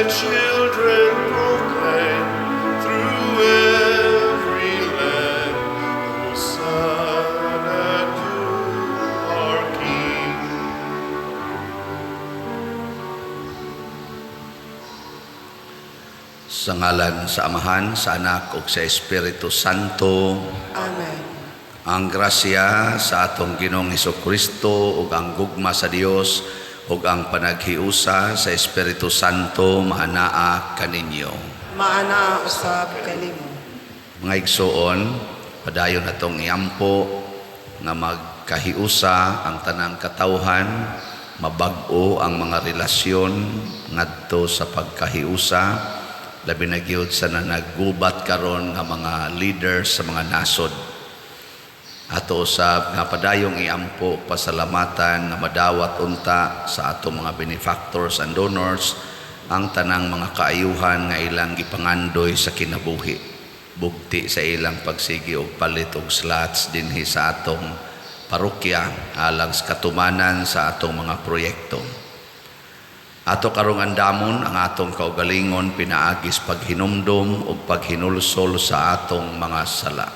children proclaim through every land, Hosanna to our King. Sa ngalan sa Amahan, sa Anak, ug sa Espiritu Santo. Amen. Ang grasya sa atong Ginoong Hesukristo ug ang gugma sa Dios ug ang panaghiusa sa Espiritu Santo maanaa kaninyo. Maana usab kanimo. Mga igsoon, padayon natong iampo nga magkahiusa ang tanang katawhan, mabag-o ang mga relasyon ngadto sa pagkahiusa, labi na gyud sa naggubat karon nga mga leaders sa mga nasod. Ato usab nga padayong iampo pasalamatan nga madawat unta sa atong mga benefactors and donors ang tanang mga kaayuhan nga ilang gipangandoy sa kinabuhi, bugti sa ilang pagsigi og palit og slots dinhi sa atong parokya alang sa katumanan sa atong mga proyekto. Ato karong andamon ang atong kaugalingon pinaagis paghinumdum ug paghinulsol sa atong mga sala.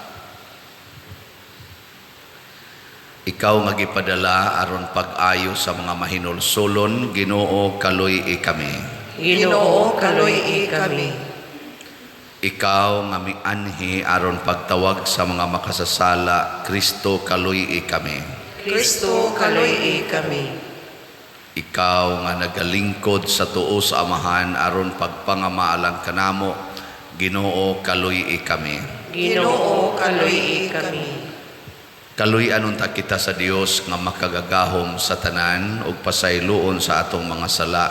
Ikaw nga gipadala aron pag-ayo sa mga mahinulsolon, Ginoo kaluy-i kami. Ginoo kaluy-i kami. Ikaw nga mianhi aron pagtawag sa mga makasasala, Kristo kaluy-i kami. Kristo kaluy-i kami. Ikaw nga nagalingkod sa tuo sa Amahan aron pagpangamaalang kanamo, Ginoo kaluy-i kami. Ginoo kaluy-i kami. Kaluy-an unta kita sa Dios nga makagagahom sa tanan ug pasayloon sa atong mga sala.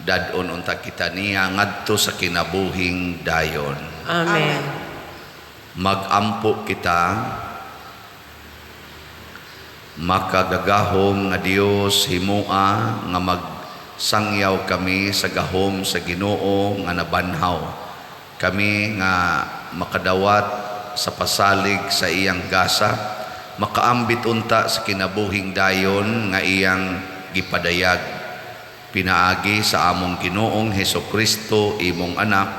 Dadon unta kita niya ngadto sa kinabuhing dayon. Amen. Magampo kita, makagagahom nga Dios himua nga magsangyaw kami sa gahom sa Ginoo nga nabanhaw. Kami nga makadawat sa pasalig sa iyang gasa, makaambit unta sa kinabuhing dayon nga iyang gipadayag. Pinaagi sa among Ginoong Hesukristo imong anak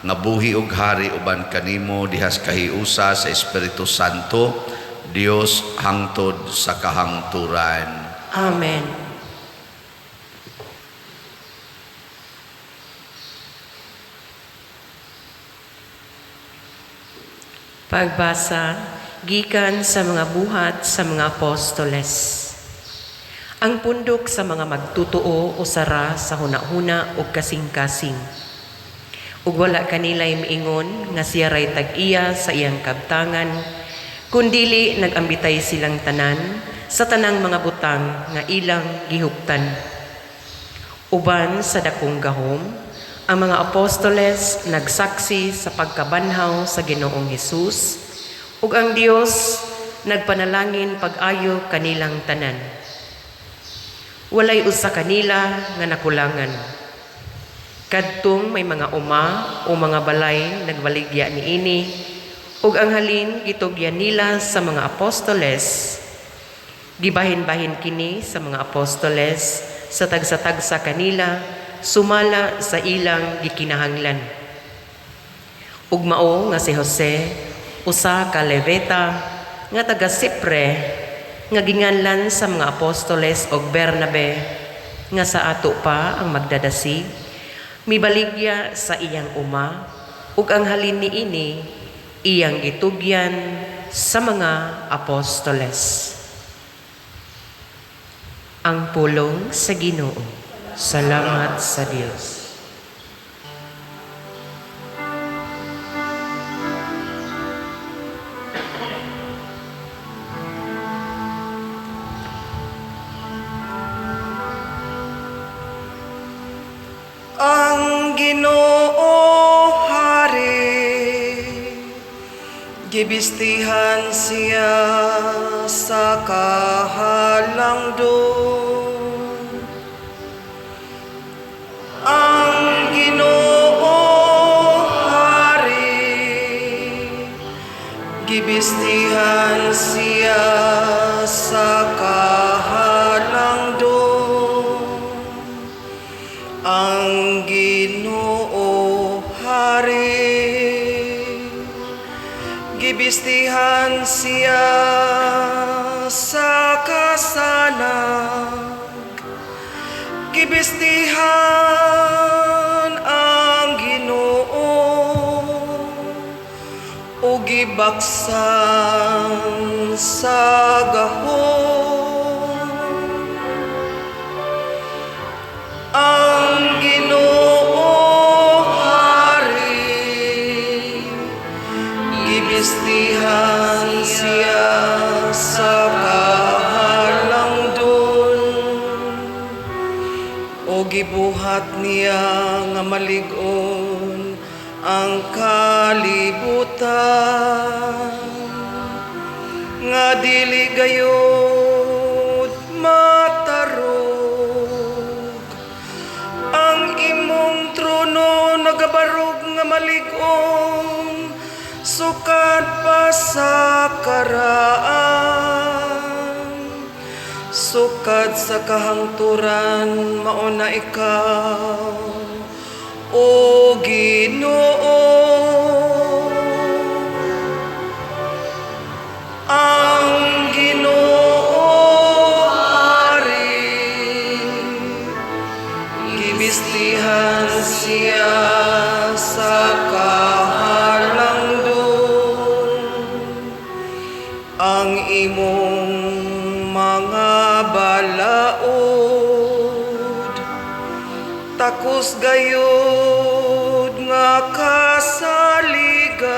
nga buhi ug hari uban kanimo dihas kahiusa sa Espiritu Santo, Dios hangtod sa kahangturan. Amen. Pagbasa gikan sa mga buhat sa mga apostoles. Ang pundok sa mga magtutuo usara sa hunahuna ug kasing-kasing. Ug wala kanilay miingon nga siya ray tag-iya sa iyang kabtangan, kundili nagambitay silang tanan sa tanang mga butang nga ilang gihuptan. Uban sa dakong gahom, ang mga apostoles nagsaksi sa pagkabanhaw sa Ginoong Hesus, ug ang Dios nagpanalangin pag-ayo kanilang tanan. Walay usa kanila nga nakulangan. Kadtong may mga uma o mga balay nagbaligya niini, ug ang halin gitugyan nila sa mga apostoles. Gibahin-bahin kini sa mga apostoles sa tagsa-tagsa kanila, sumala sa ilang gikinahanglan. Ug mao nga si Jose, usa ka Levita nga taga Sipre, nga ginganlan sa mga apostoles og Bernabe, nga sa ato pa ang magdadasig, mibaligya sa iyang uma, ug ang halin niini iyang gitugyan sa mga apostoles. Ang pulong sa Ginoo. Salamat sa Diyos. Ang Ginoo Hari, gibistihan siya sa kahalangdon. Ang Ginoo Hari, gibistihan siya sa kahalangdon. ang Ginoo Hari. Gibistihan siya sa kasanag, gibistihan ang Ginoo o gibaksan sa gahom. Ang Ginoo Hari, gibistihan siya sa kahalangdon o gibuhat niya nga malig-on ang kalibutan, nga dili gayud matarog. Ang imong trono nagabarog nga malig-on, sukad pa sa karaan, sukad sa kahangturan, mauna ikaw, o Ginoo. Ang Ginoo Hari, gibistihan siya sa kahalangdon. Ang imong mga balaod, takos gayud nga kasaligan.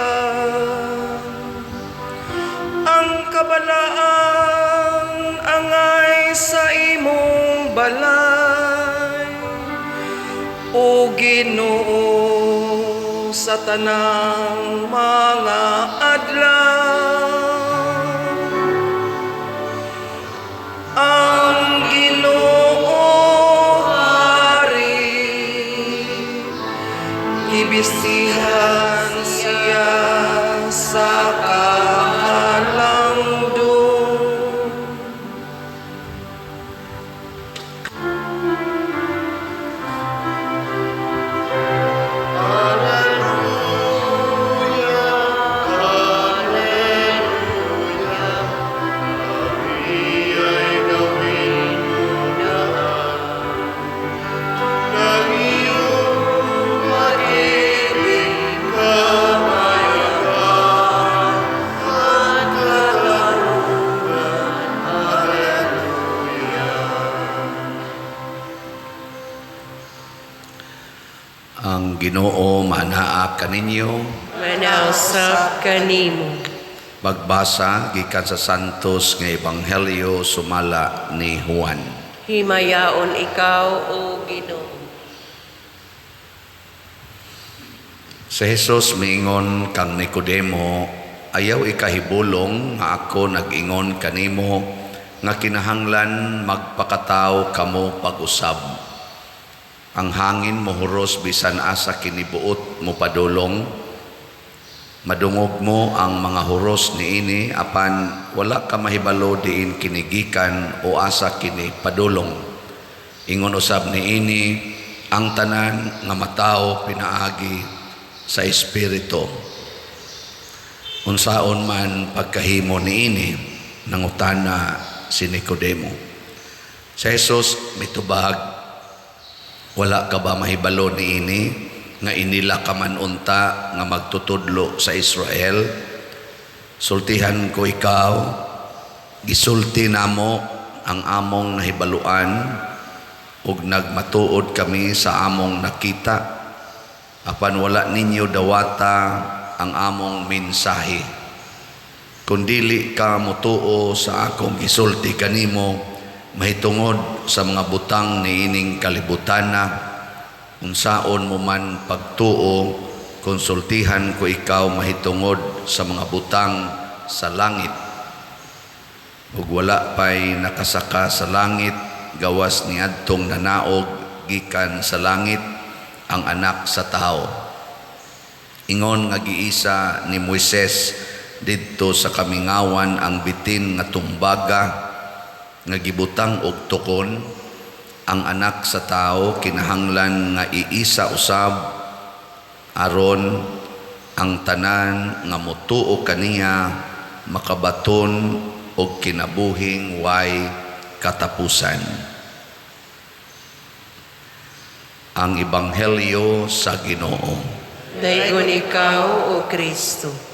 Ang kabalaan angay sa imong balay, o Ginoo, sa tanang mga adlaw. Ang Ginoo Hari, gibistihan siya sa kahalangdon. Iya'y gawin mo daan ng iyong pag-ibig, kamayagan at katarungan. Hallelujah. Ang Ginoo manaa kaninyo. Manausap kanimo. Magbasa gikan sa Santos nga Ebanghelyo sumala ni Juan. Himayaon ikaw, o Ginoo. Si Jesus miingon kang Nicodemo, ayaw ikahibulong nga ako nag-ingon kanimo nga kinahanglan magpakataw kamo pag-usab. Ang hangin mohuros bisan asa kinibuot mo padulong. Madungog mo ang mga huros niini apan wala ka mahibalo diin kinigikan o asa kini padulong. Ingon usab niini ang tanan nga matao pinaagi sa espiritu. Unsaon man pagkahimo niini, nangutana si Nicodemo. Si Jesus mitubag, wala ka ba mahibalo niini nga inila ka man unta nga magtutudlo sa Israel? Sultihan ko ikaw, gisulti namo ang among nahibaluan ug nagmatuod kami sa among nakita, apan wala ninyo dawata ang among mensahe. Kung dili ka mutuo sa akong gisulti kanimo, mahitungod sa mga butang niining kalibutana, unsaon mo man pagtuo, konsultihan ko ikaw mahitungod sa mga butang sa langit. Ug wala pa'y nakasaka sa langit, gawas ni adtong nanaog gikan sa langit ang anak sa tao. Ingon nga giisa ni Moises didto sa kamingawan ang bitin nga tumbaga nga gibutang og tukon, ang anak sa tao kinahanglan nga iisa usab aron ang tanan nga motuo kaniya makabaton og kinabuhing way katapusan. Ang Ebanghelyo sa Ginoo. Daygon ikaw, O Kristo.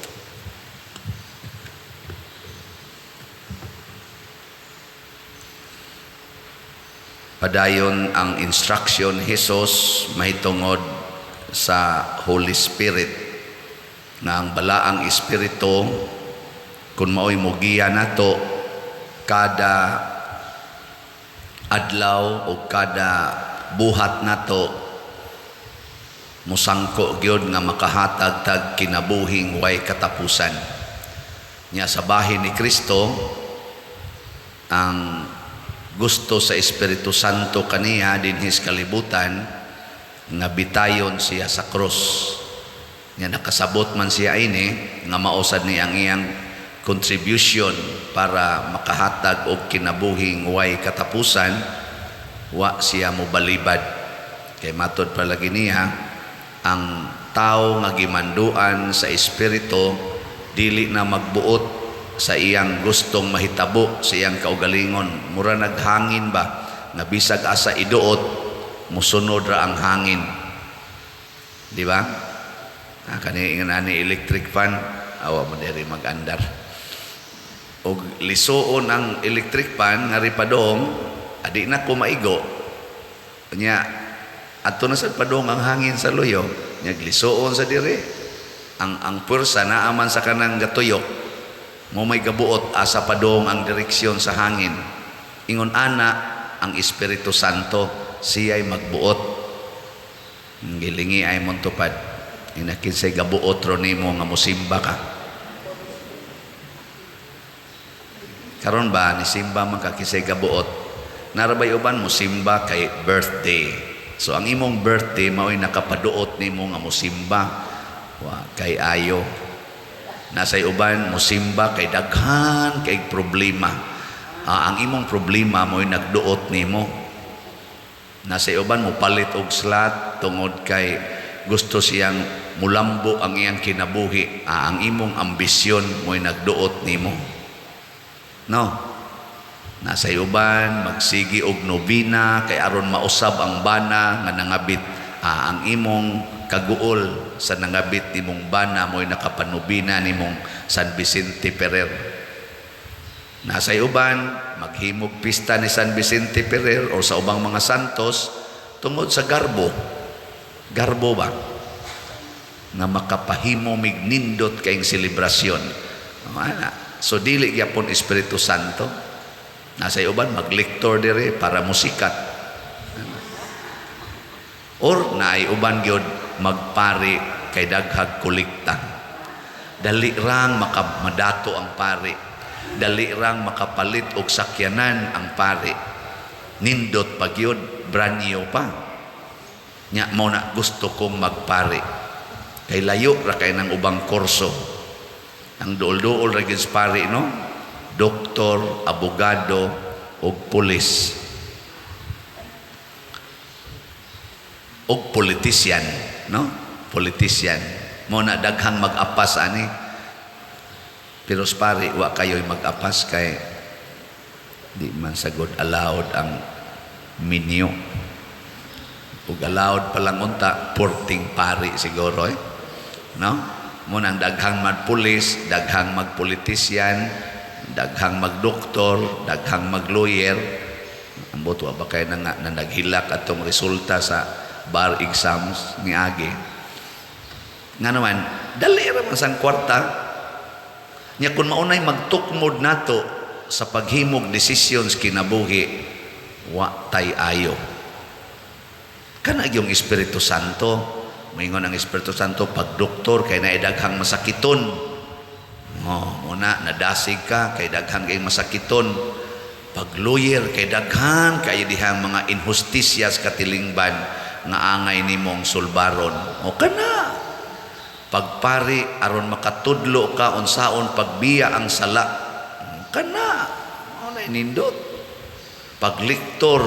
Padayon ang instruction Hesus mahitungod sa Holy Spirit nga ang balaang Espiritu kung mao'y mugiya nato kada adlaw o kada buhat nato musangko gyud nga makahatag tag kinabuhing way katapusan. Nya sa bahin ni Kristo ang gusto sa Espiritu Santo kaniya dinhis kalibutan nga bitayon siya sa krus. Nga nakasabot man siya ini nga mausad ni ang iyang contribution para makahatag og kinabuhing way katapusan, wa siya mobalibad. Kay matod palagi niya ang tao nga gimanduan sa Espiritu dili na magbuot sa iyang gustong mahitabo sa iyang kaugalingon. Mura naghangin ba nga bisag asa iduot musunod ra ang hangin, di ba? Kani ni electric fan awa mo diri mag-andar og lisuon ang electric fan nga ripadong adi na ko maigo nya adto na sa padong ang hangin sa luyo nya lisuon sa diri ang pwersa naa man sa kanang gatuyok mo may gabuot asa padong ang direksyon sa hangin. Ingon ana ang Espiritu Santo siya'y magbuot. Gilingi ay mong tupad. Inakinsay gabuot ro nimo nga musimba ka. Karon ba ni simba man ka kisay gabuot. Narabay uban musimba kay birthday. So ang imong birthday mao'y nakapaduot nimo nga musimba. Wa kay ayo. Nasay uban musimba kay daghan kay problema. Ang imong problema mo'y nagduot nimo. Nasay uban mo palit og slot tungod kay gusto siyang mulambo ang iyang kinabuhi. Ang imong ambisyon mo'y nagduot nimo. No. Nasay uban magsigi og nobina kay aron mausab ang bana nga nangabit. Ang imong kaguol sa nangabit nimong bana mo'y nakapanubina nimong San Vicente Ferrer. Nasay uban maghimog pista ni San Vicente Ferrer o sa ubang mga santos tungod sa garbo. Garbo ba? Nga makapahimo mig nindot kayong selebrasyon. So dili gyapon Espiritu Santo. Nasay uban maglektor dire para musikat. Or naay uban gyud magpari kay daghag kolekta. Dali rang makamadato ang pari. Dali rang makapalit og sakyanan ang pari. Nindot pagyud brand new pa. Nya mo na gusto kong magpari. Kay layo ra kay nang ubang kurso. Ang duol-duol ra gyud pari no. Doktor, abogado ug pulis. Og politician, no? Politician. Mo na daghang mag-apas ani. Pero pari wa kayo'y mag-apas kay di man sagod allowed ang minyo. Ug allowed pa lang unta porting pari siguro no? Mo nang daghang magpulis, daghang magpolitisyan, daghang magdoktor, daghang maglawyer. Ang boto ba kay na naghilak atong resulta sa bar exams ni Agi. Nga naman, dali raman sang kwarta. Nya kung maunay magtukmod nato sa paghimog decisions kinabuhi, wa tay ayo. Kana yung Espiritu Santo, moingon ang Espiritu Santo pag doktor kay naidaghang masakiton. Muna nadasig ka kay daghang kay masakiton. Pag lawyer kay daghan kay dihang mga injustisyas katilingban nga angay nimong sulbaron. O kana pagpari aron makatudlo ka unsaon pagbiya ang sala. Kana o na nindot. Pagliktor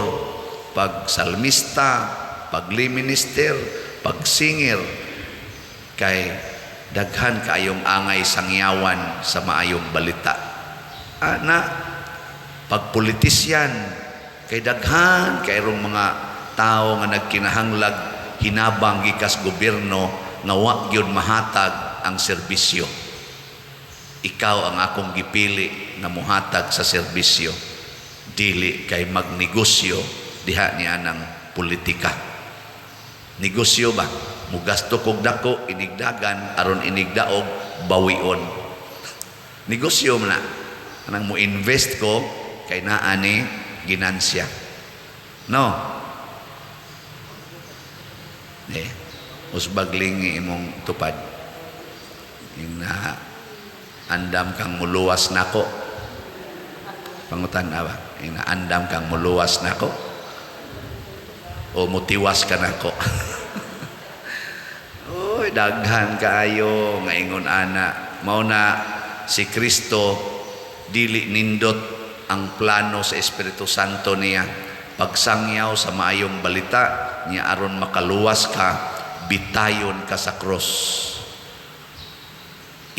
pagsalmista, pagliminister, pagsingir, kay daghan kaayong angay sangyawan sa maayong balita. Ana, pagpolitisyan, kay daghan kayrong mga tao nga nagkinahanglag hinabang gikas gobyerno nga wa gyud mahatag ang serbisyo. Ikaw ang akong gipili na muhatag sa serbisyo, dili kay magnegosyo diha niya ng politika. Negosyo ba? Mugasto kog dako, inigdagan, aron inigdaog, bawion. Negosyo man na. Anang mo invest ko, kay naa ni ginansya. No? Usbagling imong tupad. Ina andam kang muluwas nako. Pangutan na ba? Ina andam kang muluwas nako. O mutiwas ka nako. Oy, daghan kaayo nga ingon ana. Mao na si Kristo dili nindot ang plano sa Espiritu Santo niya. Pagsangyaw sa maayong balita niya aron makaluwas ka, bitayon ka sa cross.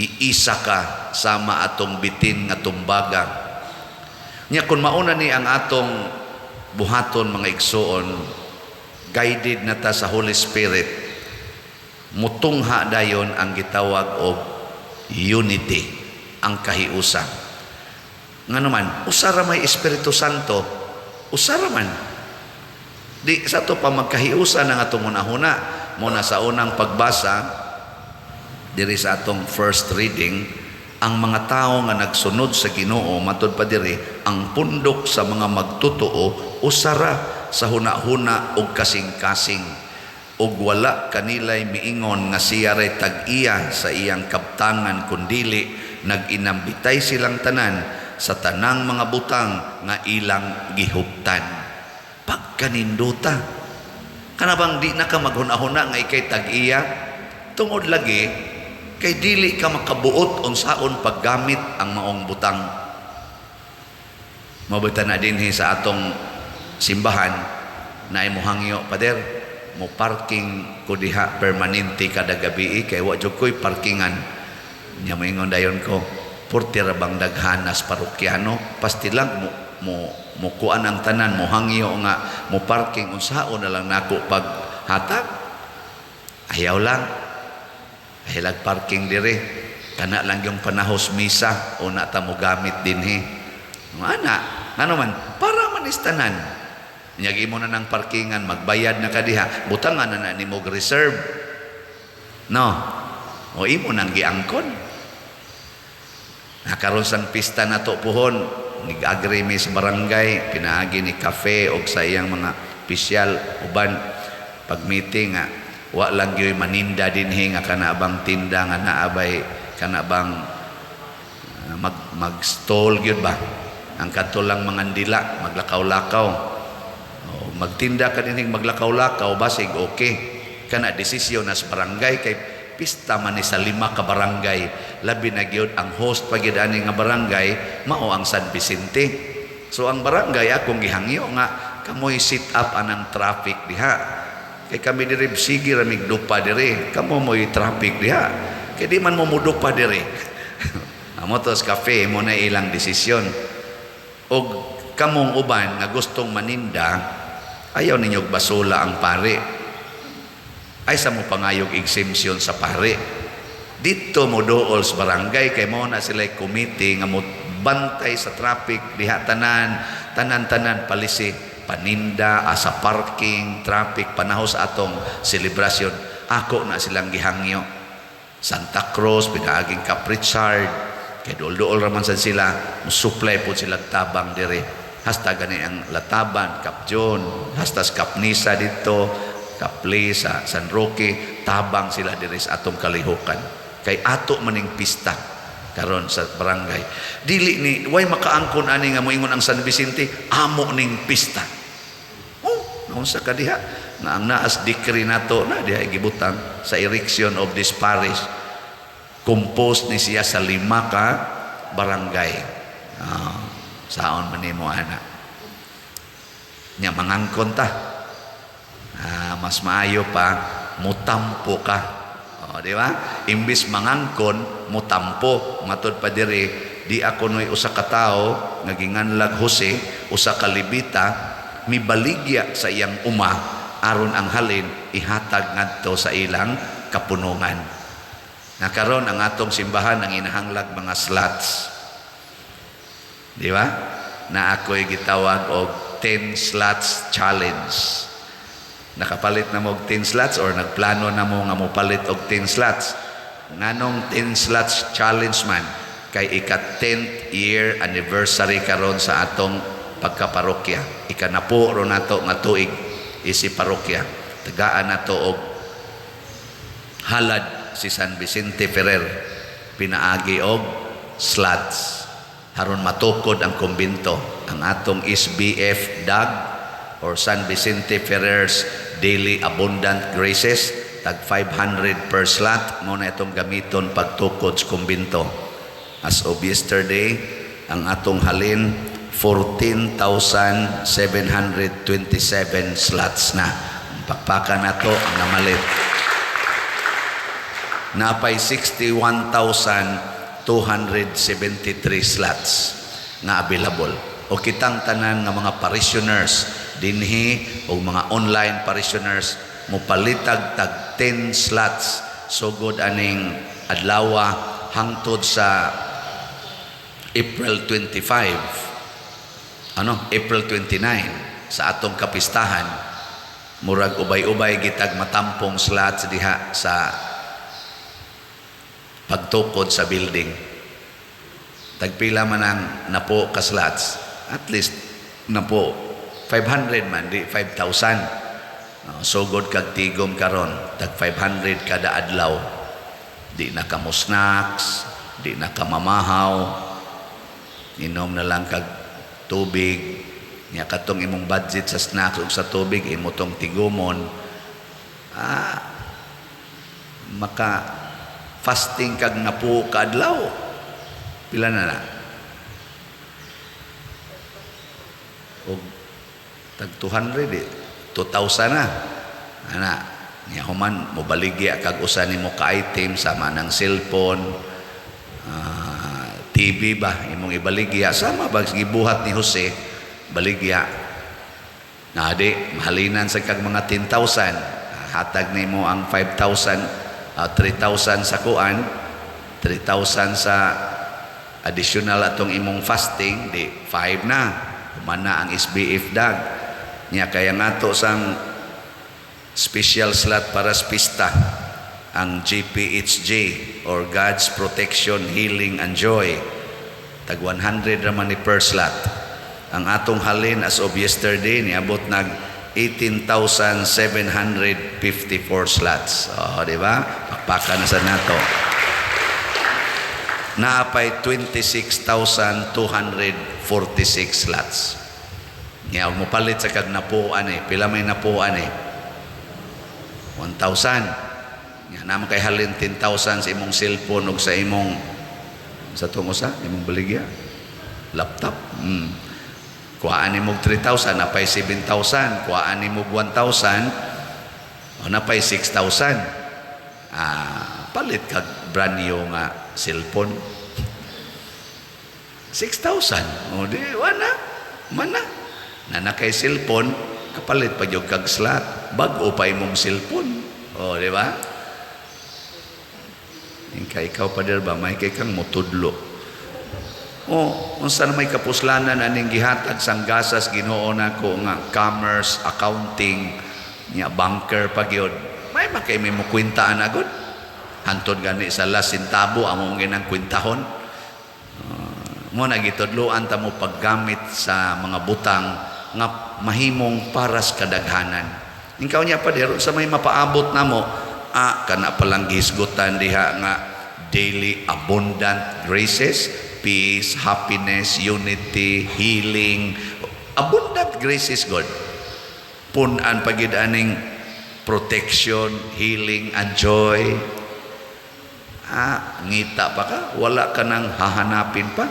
Iisa ka sama atong bitin nga tumbaga. Nya kun mauna ni ang atong buhaton mga igsoon, guided na ta sa Holy Spirit, mutungha dayon ang gitawag og unity, ang kahiusa. Nga naman, usara may Espiritu Santo, usara man. Di sa to pa magkahiusa na nga itong una-huna. Muna sa unang pagbasa, diri sa atong first reading, ang mga tao nga nagsunod sa Ginoo matud pa diri, ang pundok sa mga magtutuo usara sa huna-huna og kasing-kasing, ug wala kanilay miingon nga siya ray tag-iya sa iyang kabtangan, kundili nag-inambitay silang tanan sa tanang mga butang nga ilang gihuptan. Pagkaninduta kana bang di na ka maghuna-huna nga ikay tag-iya, tungod lagi kay dili ka makabuot unsaon paggamit ang maong butang. Mabutan na dinhi sa atong simbahan na imuhangyo, Pader, mo parking ko diha permanente kada gabi kay wa jud koy parkingan. Nya moingon dayon ko, purti ra bang daghanas parokyano, pasti lang mo kuan ang tanan, mo hangyo nga mo parking unsaon na lang nako pag hatag. Ayaw lang. Hilag parking dire, kana lang yung panahos misa o na ta mo gamit dinhi. Ana, ano man, para manistanan. Nyagi mo na ng parkingan, magbayad na kadiha, butangan na ni mo reserve. No, o imo nang giangkon. Nakaroon sang pista na to puhon, nag-agree mi sa barangay, pinaagi ni kafe o sa iyang mga opisyal, uban, pag-meeting nga, wa lang gyoy maninda dinhi nga kanabang tinda nga naabay kanabang mag-stall gyud ba ang katulang mga ndila maglakaw-lakaw o magtinda ka dinhi maglakaw-lakaw basig okay kana desisyon nas barangay kay pista man ni sa 5 ka barangay, labi na gyud ang host pagid ani nga barangay mao ang San Vicente. So ang barangay akong gihangyo nga kamoy sit up anang traffic diha. Kay kami diri sige ra migdupa diri, kamo moy traffic diha. Kay di man mo mudupa diri. Amotos cafe mo na ilang desisyon. Og kamong uban nga gustong maninda, ayaw ninyo basula ang pare. Ay sa mo pangayog exemption sa pare. Dito mo dool sa barangay kay mo na sila committee nga mo bantay sa traffic diha tanan palisi. Paninda, asa parking, traffic, panahos atong selebrasyon. Ako na silang gihangyo. Santa Cruz, pinaaging Cap Richard, kay dool-dool raman sa sila, musupply po silang tabang dire. Hasta gani ang Lataban, Cap John, hasta Cap Nisa dito, Cap Lee sa San Roque, tabang sila dire sa atong kalihukan. Kay ato maning pista karon sa barangay. Dili ni way makaangkon ani nga moingon ang San Vicente amo ning pista. Oh, naon sa kadiha nga ang naas decree nato na diha gibutang sa erection of this parish. Composed ni siya sa 5 ka barangay. Saon man nimo ana. Nya mangangkon ta. Mas maayo pa mutampo ka. Di ba? Imbis mangangkon, mutampo. Matod pa diri, di ako noy usa ka tawo nga ginganlag Jose, usa ka Levita, mibaligya sa iyang uma aron ang halin ihatag ngadto sa ilang kapunungan. Nakaron ang atong simbahan ang inahanglag mga slots. Di ba? Na ako'y gitawag og 10 slots challenge. Nakapalit na mo og 10 slots or nagplano na mo nga mo palit og 10 slots. Nganong 10 slots challenge man kay ika-10th year anniversary karon sa atong pagkaparokya. Ikanapo ro nato nga tuig isi parokya. Tagaan nato og halad si San Vicente Ferrer, pinaagi og slots haron matukod ang kumbento. Ang atong SBF DAG or San Vicente Ferrer's Daily Abundant Graces, tag 500 per slot mo na itong gamiton pagtukod sa kumbento. As of yesterday, ang atong halin 14,727 slots na. Pakpakan na to ang namalit. Napay 61,273 slots na available. O kitang tanan nga mga parishioners dinhi o mga online parishioners mupalitag tag 10 slots sugod aning adlaw hangtod sa April 25. April 29 sa atong kapistahan. Murag ubay-ubay gitag matampong slots diha sa pagtukod sa building. Tagpila man ang napo ka slots, at least napo 500 man, di 5,000. Sugod kag tigom karon, tag 500 kada adlaw. Di na ka mo snacks, di na ka mamahaw, inom na lang kag tubig. Nya katong imong budget sa snacks ug sa tubig imo tong tigumon. Maka fasting kag napo ka adlaw. Pila na? O tag 200 2,000 na. Ana, niya human mo baligya kag usa nimo ka item sama ng cellphone, TV ba imong ibaligya sama bag gibuhat ni Jose baligya. Na di mahalinan sa kag mga 10,000. Hatag nimo ang 5,000, 3,000 sa kuan, 3,000 sa additional atong imong fasting, di 5 na. Humana ang SBF DAG. Nya kaya nato sang special slot para sa pista, ang GPHJ or God's Protection, Healing and Joy. Tag 100 raman ni per slot. Ang atong halin as of yesterday niabot nag 18,754 slots. Di ba? Pakpakan na sa nato. Naapay 26,246 slots. Nga, mo palit sa kag napuan Pila may napuan 1,000. Nga, naman kay halin 10,000 sa imong cellphone o sa imong sa tungosa, imong baligya. Laptop. Kuhaan mo 3,000, napay 7,000. Kuhaan mo 1,000, napay 6,000. Palit kag brand new nga cellphone. 6,000. O di, mana. Na kay cellphone, kapalit pa yung kag slot. Bago pa imong cellphone. O, di ba? Ikaw pa der ba, may kay kang mutudlo. Unsa na may kapuslanan aning gihatag sang gasas Ginoo nako nga commerce, accounting, nya banker pa gyud. May makay mo kwintaan agud. Hantod gani sa last centavo amo ginang kwintahon. Mo nagitudloan ta mo paggamit sa mga butang nga mahimong para sa kadaghanan. Ikaw niya pa dero sa may mapaabot namo, kana palang gisgutan diha nga daily abundant graces, peace, happiness, unity, healing, abundant graces God. Punan pagid aning protection, healing and joy. Ngita pa ka, wala ka nang hahanapin pa.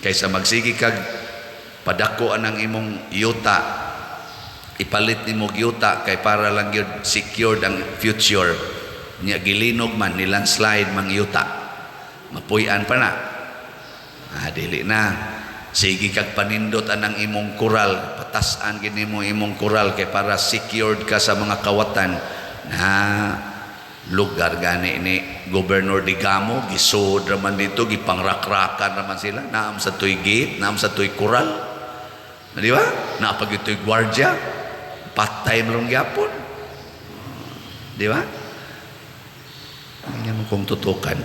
Kaysa magsigi kag padako anang imong yuta, ipalit nimo yuta kay para lang yun secured ang future. Nya gilinog man ni landslide mang yuta, mapuy-an pa na. Dili na. Sige kag panindot anang imong kural, patasan gid nimo imong kural kay para secured ka sa mga kawatan na lugar gani ni Gobernador Digamo, gisud raman dito, gipangrakrakan raman sila, naam sa tuy gate, naam sa tuy kural. Di ba? Napag ito'y gwardya, patay mo lang yapon. Di ba? Hindi mo kong tutukan.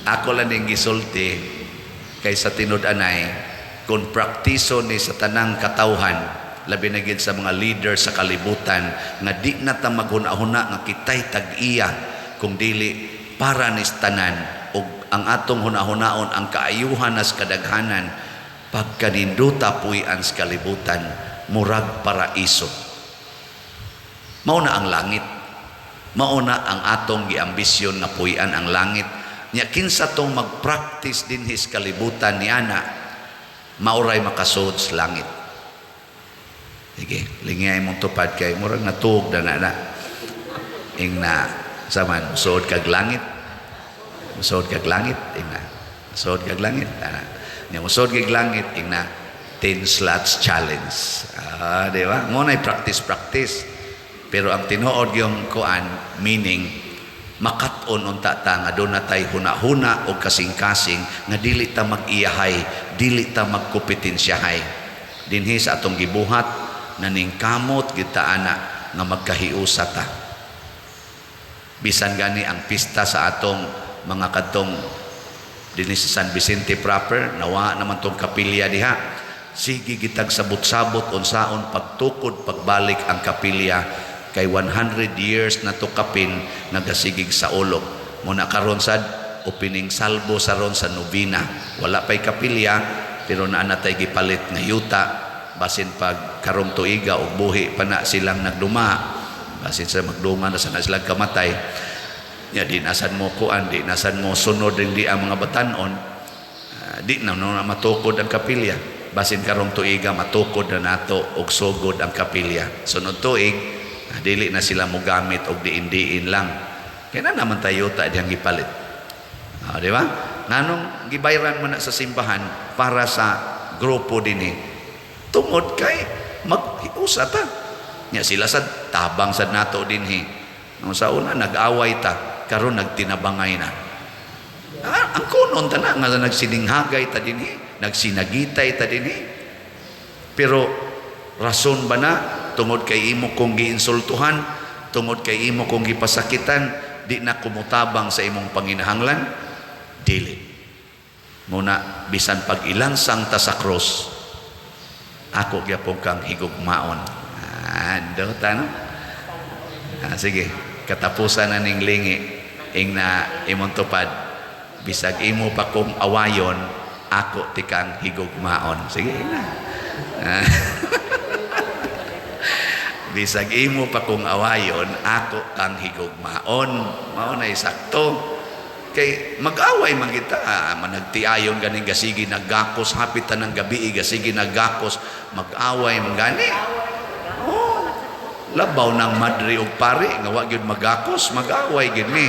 Ako lang yung gisulti kaysa tinud-anay kung praktiso ni sa tanang katawhan, labi na gid sa mga leader sa kalibutan, nga di na ta maghuna-huna nga kitay tag-iya kung dili para ni tanan ug ang atong huna-hunaon ang kaayuhan nas kadaghanan pagkaninduta puy-an sa kalibutan murag paraiso. Mauna ang langit, mauna ang atong giambisyon nga puy-an ang langit. Nya kinsa tong mag-practice din his kalibutan ni ana, mauray makasud sa langit. Sige, lingay mong tupad kay murag natuog na ing na saman suod kag langit. Suod kag langit ing na. Suod kag langit. Nya suod kag langit ing na 10 slots challenge. Di ba? Mo nay practice. Pero ang tinuod yung kuan meaning makat-on unta ta nga doon na tay huna-huna o kasing-kasing nga dili ta mag-iyahay, dili ta magkompetensyahay. Dinhi sa atong gibuhat naningkamot kita ana nga magkahiusa ta. Bisan gani ang pista sa atong mga kadtong dinhi sa San Vicente proper, nawa naman tong kapilya diha. Sige gitag sabot-sabot unsaon pagtukod pagbalik ang kapilya kay 100 years na to kapin nagasigig sa ulog. Muna karon sad opening salvo sa ron sa novena. Wala pa'y kapilya pero naanatay gipalit nga yuta basin pag karong tuiga o buhi pa na silang nagduma. Basin sa magduma na sa silang kamatay. Ya di nasan mo kuan, di nasan mo sunod ring di ang mga batanon. Di na matukod ang kapilya. Basin karong tuiga matukod na nato og sugod ang kapilya. Sunod tuig dili na sila mo gamit og diin-diin lang. Kaya na naman tayo diyang gipalit. Di ba? Nanong gibayran mo na sa simbahan para sa grupo din tungod kay maghiusa ta. Nya sila sa tabang sad nato dinhi. Nung sa una nag-away ta, karon nagtinabangay na. Ang kunon ta na nga nagsininghagay ta dinhi, nagsinagitay ta dinhi. Pero rason ba na tungod kay imo kong giinsultuhan, tungod kay imo kong gipasakitan, di na kumutabang sa imong panginahanglan? Dili. Muna, bisan pag ilansang ta sa cross, ako gyapon kang higugmaon. Sige, katapusan na ning lingi, ing na imong tupad, bisag imo pa kong awayon, ako tikang higugmaon. Sige na. Bisag imo pa kong awayon, ako kang higugmaon. Mao na sakto. Kay mag-away man kita, managtiayon ganing gasigi naggakos, hapitan ng gabi gasigi naggakos, mag-away man gani. Oh, labaw ng madre og pari nga wa gyud magakos, mag-away gyud mi.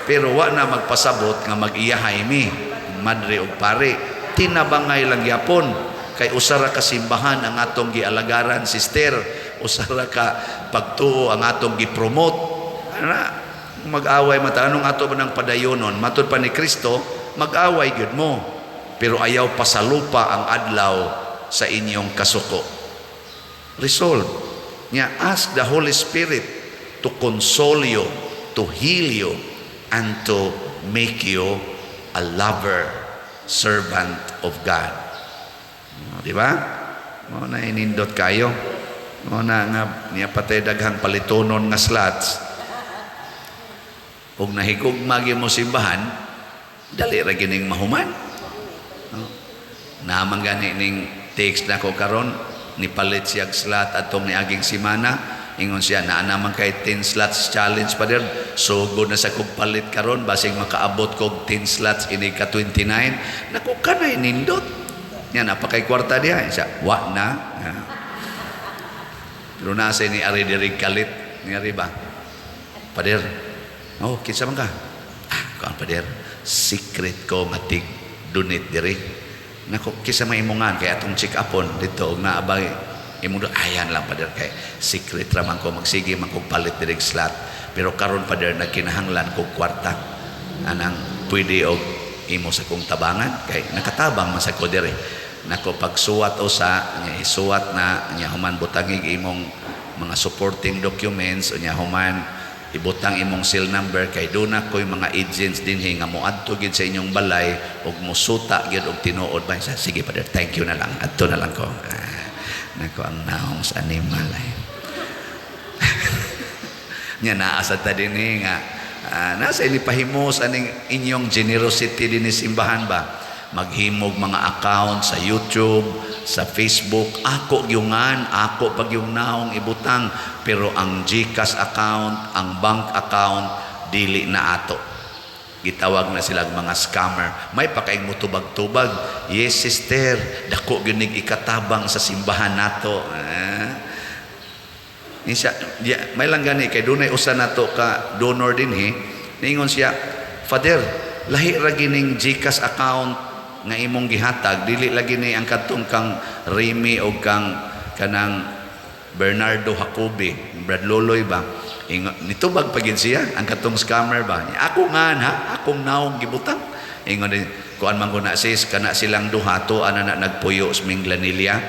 Pero wa na magpasabot nga mag-iyahay mi. Madre og pari, tinabangay lang yapon. Kay usara ka simbahan ang atong gialagaran, sister, usara ka pagtuo ang atong gipromote. Mag-away mata anong ato man ang padayonon, matud pa ni Kristo, mag-away gyud mo. Pero ayaw pasalupa ang adlaw sa inyong kasuko. Resolve nya, ask the Holy Spirit to console you, to heal you, and to make you a lover, servant of God. Di ba? Mo na inindot kayo. Mo na nga niya patay daghang palitonon nga slots. Ug nahigugma gyud mo simbahan, dali ra gining mahuman. Naman gani ning text na ko karon, nipalit siyag slot atong niaging simana, Ingon siya, naa naman kay 10 slots challenge pader. Sugod na sa kog palit karon basig makaabot kog 10 slots ini ka 29. Naku kanay nindot. Nya napakay kwarta diha. Siya, wa na. Pero nasa ni ari diri kalit. Ngari ba? Pader. Oh, kinsa man ka? Kuan pader. Secret ko nga tig donate diri. Naku, kisa maimungan kay atong check upon dito og naabay imo ayan lang pader kay secret ra man ko magsige man kog palit diri slot. Pero karon pader nagkinahanglan kog kwarta. Anang pwede og imo sa kong tabangan kay nakatabang man sa ko diri. Nako pagsuwat usa nya isuwat na nya human butangig imong mga supporting documents nya human ibutang imong cell number kay duna koy mga agents dinhi nga moadto gid sa inyong balay ug mosuta gyud og tinuod ba sige pader thank you na lang adto na lang ko nako ang naong sa animal ay nya naasa ta dinhi nga nasa ini pahimos aning inyong generosity dinhi simbahan ba maghimog mga account sa YouTube, sa Facebook, ako gyungan, ako pag yung naong ibutang, pero ang GCash account, ang bank account, dili na ato. Gitawag na silang mga scammer. May pakaing mutubag-tubag. Yes, sister, dako gyunig ikatabang sa simbahan nato. May lang gani, kay dunay usa nato ka donor din ningon siya, Father, lahi ra gining GCash account nga imong gihatag dili lagi ni ang kadtong kang Remy o kang kanang Bernardo Jacobi Brad Loloy ba nitubag pagin siya ang kadtong scammer ba ako nga ha akong naong gibutang ingon din kuan man ko na sis kana silang duha to ana na nagpuyo sa Minglanilla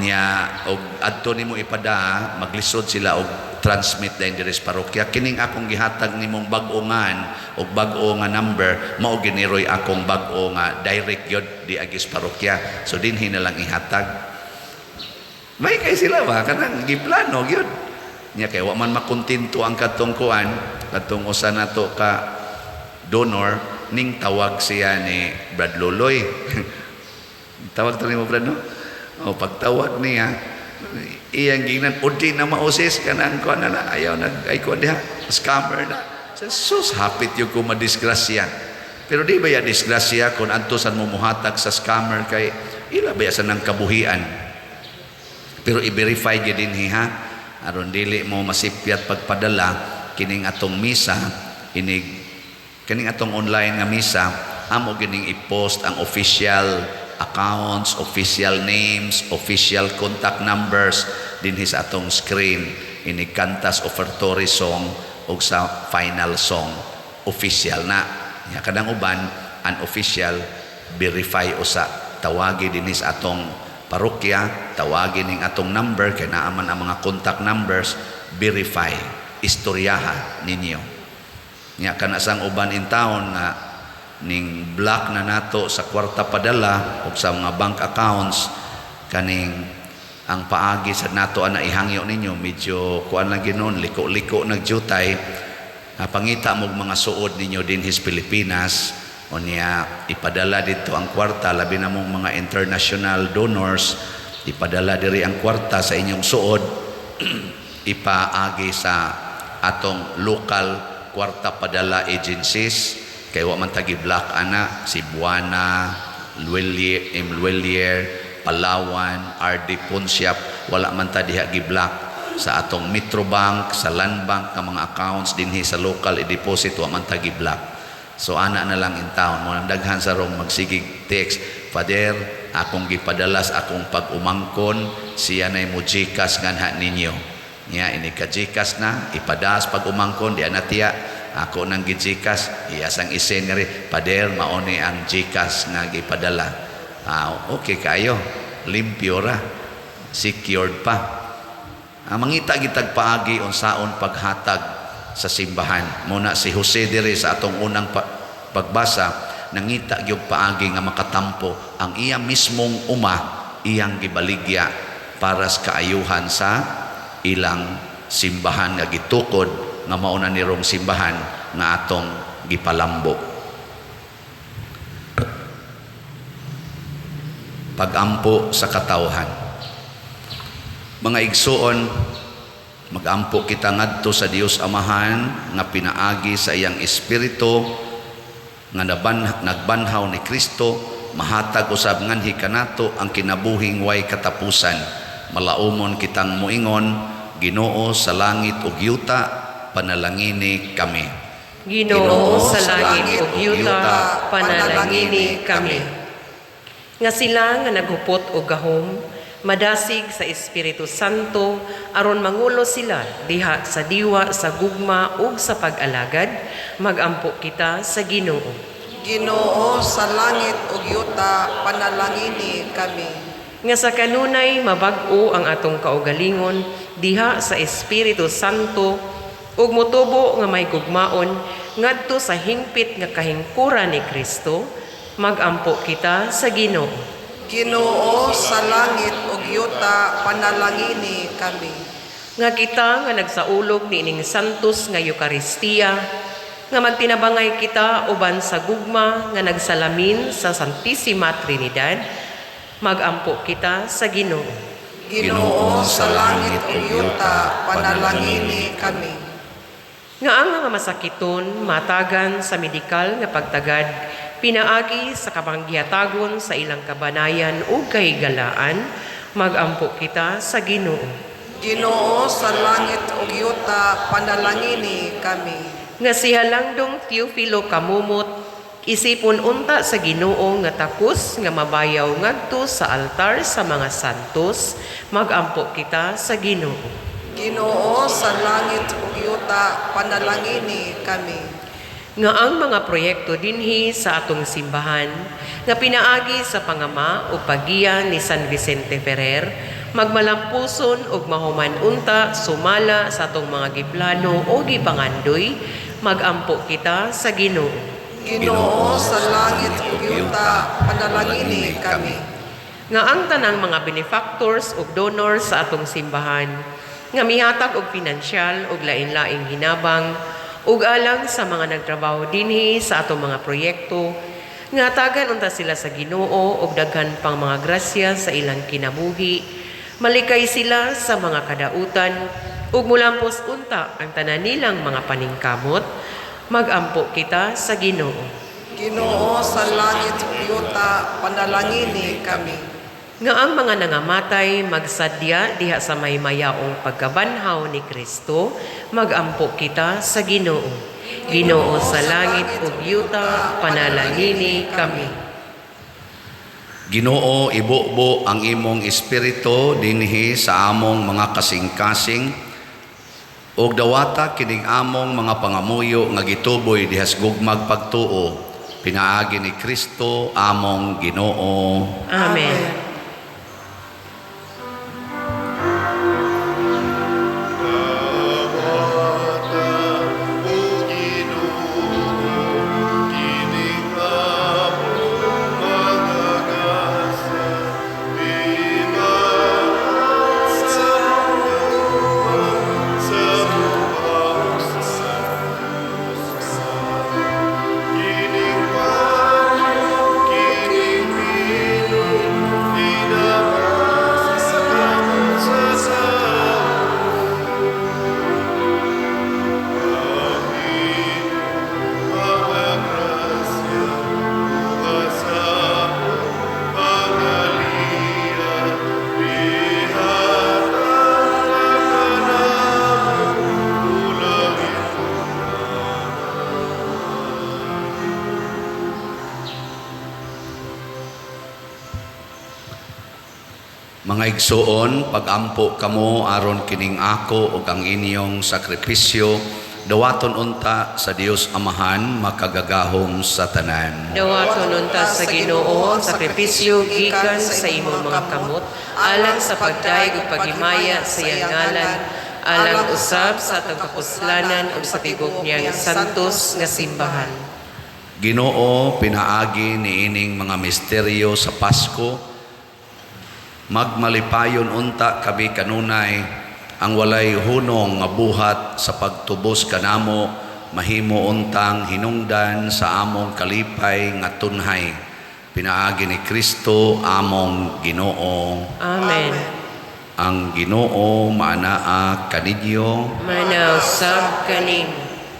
niya og adto nimo ipada maglisod sila og transmit din diri sa parokya kining akong gihatag nimong bag-ongan og bag-o nga number mao giniroy akong bag-o nga direct yod di agis parokya so dinhi na lang ihatag may kay sila ba kanang giplano gyud nya kay wa man makontento ang katong kuan katong usa nato ka donor ning tawag siya ni Brad Loloy tawag to nimo Brad no o pagtawag niya iyang gingnan udi na mausis kanang kuan na ayaw ay kuan diha scammer na sus hapit yung ko madisgrasya pero di ba ya disgrasya kung antusan mo muhatag sa scammer kay ila ba sa nang kabuhian pero i-verify gyud dinhi ha aron dili mo masipyat pagpadala kining atong misa kining atong online nga misa amo gining i-post ang official accounts, official names, official contact numbers dinhi sa atong screen ini kantas offertory song o sa final song official na nya kadang uban unofficial verify usa tawagi dinhi sa atong parokya tawagi ning atong number kay naa man ang mga contact numbers verify istoryaha ninyo nya kana sang uban in town nga ning block na nato sa kwarta padala o sa mga bank accounts kaning ang paagi sa nato ana ihangyo ninyo medyo kuan lang ginon liko-liko nagjutay pangita mo mga suod ninyo din his Pilipinas o niya ipadala dito ang kwarta labi na mong mga international donors ipadala diri ang kwarta sa inyong suod ipaagi sa atong local kwarta padala agencies kay wa man tagi black ana Cebuana, Luelier, Palawan, RD Pontiap wala man ta diha gi black sa atong Metrobank, sa Land Bank nga mga accounts dinhi sa local i-deposit wa man tagi black. So ana na lang in town mo nang daghan sa rong magsigig text, Father, akong gipadalas akong pag-umangkon siya nay mo GCash nganha ninyo. Nya ini ka GCash na ipadas pag-umangkon di anatiya ako nang GCash iyasang isen nga ri pader maoni ang GCash nga gipadala okay kayo limpyo ra secured pa mangita gitag paagi unsaon paghatag sa simbahan muna si Jose diri sa atong unang pagbasa nangita gyud paagi nga makatampo ang iya mismong uma iyang gibaligya para sa kaayuhan sa ilang simbahan nga gitukod nga mauna ni rong simbahan nga atong gipalambo. Pagampo sa katawhan. Mga igsoon, magampo kita ngadto sa Dios Amahan nga pinaagi sa iyang espiritu nga nagbanhaw ni Kristo, mahatag usab nganhi kanato ang kinabuhing way katapusan. Malaumon kitang muingon, Ginoo sa langit ug yuta, panalangini kami. Ginoo sa langit ug yuta, panalangini kami. Nga sila nga naghupot og gahom, madasig sa Espiritu Santo aron mangulo sila diha sa diwa sa gugma ug sa pag-alagad, magampo kita sa Ginoo. Ginoo sa langit ug yuta, panalangini kami. Nga sa kanunay mabag-o ang atong kaugalingon diha sa Espiritu Santo ug motubo nga may gugmaon ngadto sa hingpit nga kahingkura ni Kristo, magampo kita sa Ginoo. Ginoo sa langit ug yuta, panalangini kami. Nga kita nga nagsaulog ni ining santos nga Eukaristiya, nga magtinabangay kita uban sa gugma nga nagsalamin sa Santissima Trinidad, magampo kita sa Ginoo. Ginoo sa langit ug yuta, panalangini kami. Nga ang mga masakiton matagan sa medikal nga pagtagad, pinaagi sa kapanggihatagon sa ilang kabanayan ug kahigalaan, magampo kita sa Ginoo. Ginoo sa langit ug yuta, panalangini kami. Nga si Halangdong Teofilo Kamumot, isipon unta sa Ginoo nga takos nga mabayaw ngadto sa altar sa mga santos, magampo kita sa Ginoo. Ginoo sa langit ug yuta, panalangini kami. Nga ang mga proyekto dinhi sa atong simbahan nga pinaagi sa pangama o paggiya ni San Vicente Ferrer, magmalampuson ug mahuman unta sumala sa atong mga giplano o gipangandoy, magampo kita sa Ginoo. Ginoo sa langit ug yuta, panalangini kami. Nga ang tanang mga benefactors ug donors sa atong simbahan nga mihatag og pinansyal ug lain-laing hinabang ug alang sa mga nagtrabaho dinhi sa atong mga proyekto, nga tagan unta sila sa Ginoo ug daghan pang mga grasya sa ilang kinabuhi, malikay sila sa mga kadautan ug mulampos unta ang tanan nilang mga paningkamot, magampo kita sa Ginoo. Ginoo sa langit ug yuta, panalangini kami. Nga ang mga nangamatay magsadya diha sa may mayaong pagkabanhaw ni Kristo, magampo kita sa Ginoo. Ginoo sa langit ug yuta, panalangini kami. Ginoo, ibubo ang imong espiritu dinhi sa among mga kasing-kasing ug dawata kining among mga pangamuyo nga gituboy dihas gugmag pagtuo, pinaagi ni Kristo among Ginoo. Amen. Mga igsoon, pagampo kamo aron kining ako ug ang inyong sakripisyo, dawaton unta sa Dios Amahan makagagahom sa tanan. Dawaton unta sa Ginoo ang sakripisyo gikan sa imong mga kamot, alang sa pagdaig ug paghimaya sa iyang ngalan, alang usab sa atong kapuslanan ug sa tigok niyang santos nga simbahan. Ginoo, pinaagi niining mga misteryo sa Pasko, magmalipayon unta kabi kanunay ang walay hunong nga buhat sa pagtubos kanamo, mahimo untang hinungdan sa among kalipay nga tunhay. Pinaagi ni Kristo among Ginoo. Amen. Ang Ginoo maanaa kaninyo, Manausab kaning.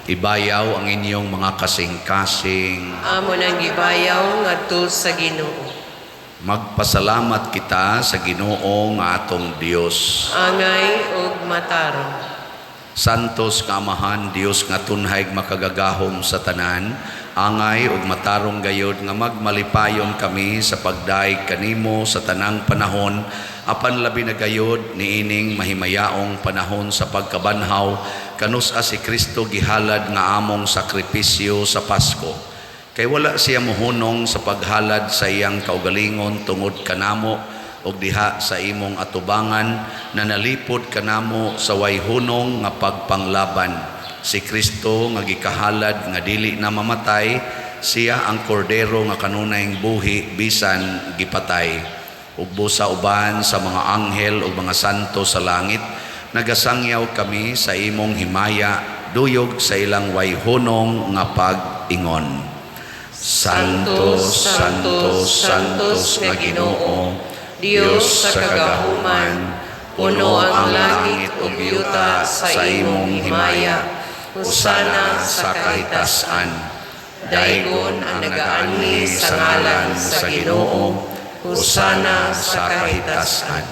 ibayaw ang inyong mga kasing-kasing. Amo nang gibayaw ngadto sa Ginoo. Magpasalamat kita sa Ginoo nga atong Dios. Angay ug matarong. Santos nga Amahan, Dios nga tunhay makagagahom sa tanan, angay ug matarong gayod nga magmalipayon kami sa pagdaig kanimo sa tanang panahon, apan labi na gayod niining mahimayaong panahon sa pagkabanhaw kanus-a si Kristo gihalad nga among sakripisyo sa Pasko. Kay wala siya mohunong sa paghalad sa iyang kaugalingon tungod kanamo og diha sa imong atubangan na nalipod kanamo sa wayhunong nga pagpanglaban. Si Kristo nga gikahalad nga dili na mamatay, siya ang kordero nga kanunayng buhi bisan gipatay. Ug sa uban sa mga anghel ug mga santo sa langit, nagasangyaw kami sa imong himaya duyog sa ilang wayhunong nga pag-ingon. Santos, Santos, Santos nga Ginoo, Dios sa kagahuman, puno ang langit ug yuta sa imong himaya. Husana sa kahitasan. Daygon ang nagaanhi sa ngalan sa Ginoo. Husana sa kahitasan.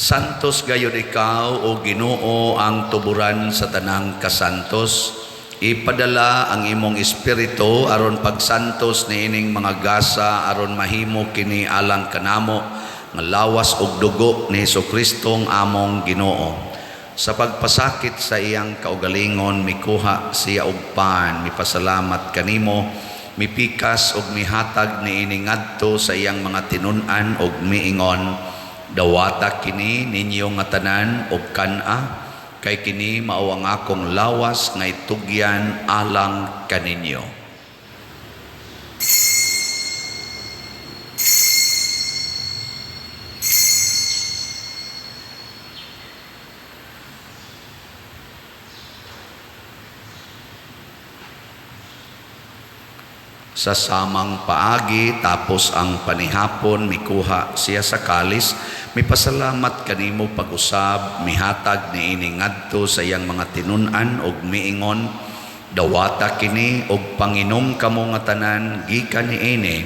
Santos gayud ikaw o Ginoo ang tuburan sa tanang kasantos. Ipadala ang imong espiritu aron pagsantos niining mga gasa aron mahimo kini alang kanamo nga lawas ug dugo ni Hesukristo ang among Ginoo. Sa pagpasakit sa iyang kaugalingon mikuha siya og pan, mipasalamat kanimo, mipikas ug mihatag niining ngadto sa iyang mga tinun-an ug miingon, dawata kini ninyo nga tanan ug kan-a, kay kini mao ang akong lawas nga itugyan alang kaninyo. Sa samang paagi tapos ang panihapon mikuha siya sa kalis, mipasalamat kanimo pag-usab, mihatag niining ngadto sa iyang mga tinun-an ug miingon, dawata kini og panginom kamo nga tanan gikan niini,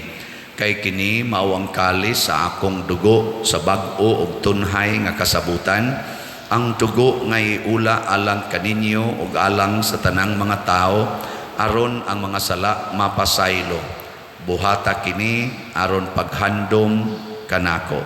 kay kini mao ang kalis sa akong dugo sa bag-o ug tunhay nga kasabutan, ang dugo nga iula alang kaninyo ug alang sa tanang mga tao, aron ang mga sala mapasaylo. Buhata kini aron paghandom kanako.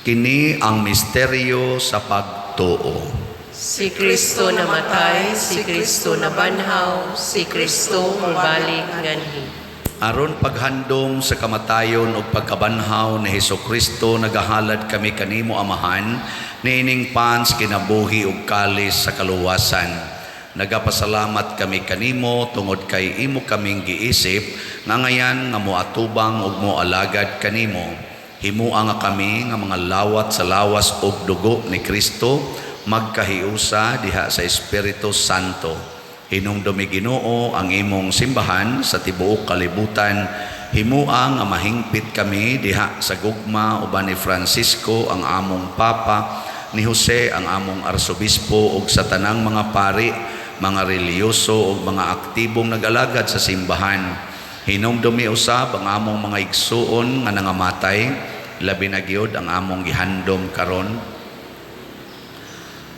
Kini ang misteryo sa pagtuo. Si Kristo namatay, si Kristo nabanhaw, si Kristo mubalik nganhi. Aron paghandom sa kamatayon o pagkabanhaw ni Hesukristo, nagahalad kami kanimo Amahan, niining pans kinabuhi ug kalis sa kaluwasan. Nagapasalamat kami kanimo tungod kay imo kaming giisip, nga ngayan nga moatubang ug moalagad kanimo. Himua nga kami nga mga lawat sa lawas ug dugo ni Kristo, magkahiusa diha sa Espiritu Santo. Hinumdumi Ginoo ang imong simbahan sa tibuok kalibutan. Himua nga mahingpit kami diha sa gugma uban ni Francisco ang among Papa, ni Jose ang among Arsobispo ug sa tanang mga pari, mga reliyoso ug mga aktibong nag-alagad sa simbahan. Hinumdumi usab ang among mga igsuon nga nangamatay, labi na gyud ang among gihandom karon.